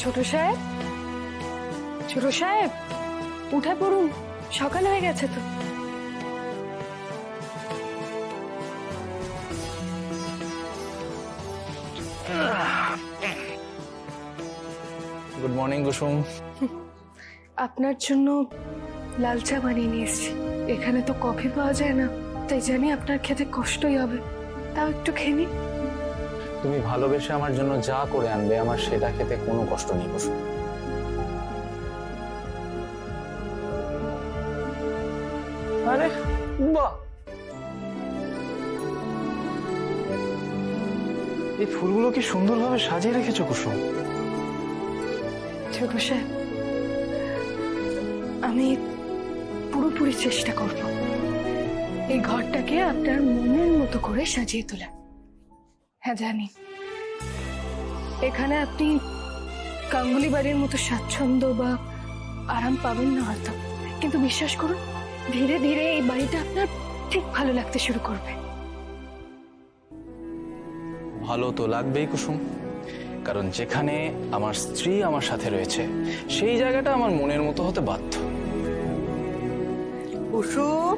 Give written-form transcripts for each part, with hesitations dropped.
ছোট সাহেব, ছোট সাহেব, উঠে পড়ুন, সকাল হয়ে গেছে তো। গুড মর্নিং কুসুম। আপনার জন্য লাল চা বানিয়ে নিয়ে এসেছি। এখানে তো কফি পাওয়া যায় না, তাই জানি আপনার খেতে কষ্টই হবে, তাও একটু খেয়ে নিন। তুমি ভালোবেসে আমার জন্য যা করে আনবে আমার সেটা খেতে কোনো কষ্ট নেই কুসুম। আরে বাহ, এই ফুলগুলো কি সুন্দরভাবে সাজিয়ে রেখেছো কুসুম। ছোট সাহেব, আমি পুরোপুরি চেষ্টা করব এই ঘরটাকে আপনার মনের মতো করে সাজিয়ে তোলা। হ্যাঁ জানি, এখানে আপনি গাঙ্গুলি বাড়ির মতো স্বাচ্ছন্দ্য বা আরাম পাবেন না হয়তো, কিন্তু বিশ্বাস করুন ধীরে ধীরে এই বাড়িটা আপনার ঠিক ভালো লাগতে শুরু করবে। ভালো তো লাগবেই কুসুম, কারণ যেখানে আমার স্ত্রী আমার সাথে রয়েছে সেই জায়গাটা আমার মনের মতো হতে বাধ্য। কুসুম,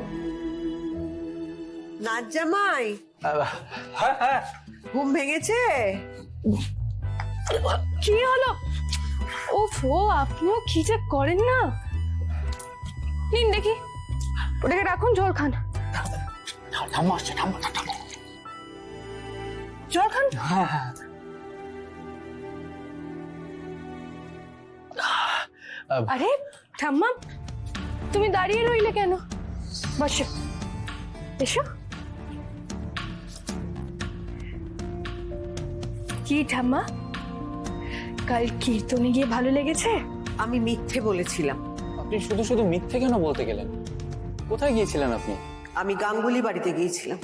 নাচ জামাই, হ্যাঁ হ্যাঁ, ঘুম ভেঙেছে? কি হলো? ওফো, আপনিও কি যে করেন না। নিন দেখি, ওটাকে রাখুন, জল খান। জল খান। আরে ঠাম্মা, তুমি দাঁড়িয়ে রইলে কেন? বসো, এসো। কি ঠাম্মা, কাল কীর্তনে গিয়ে ভালো লেগেছে? আমি মিথ্যে বলেছিলাম। আপনি শুধু শুধু মিথ্যে কেন বলতে গেলেন? কোথায় গিয়েছিলেন আপনি? আমি গাঙ্গুলি বাড়িতে গিয়েছিলাম।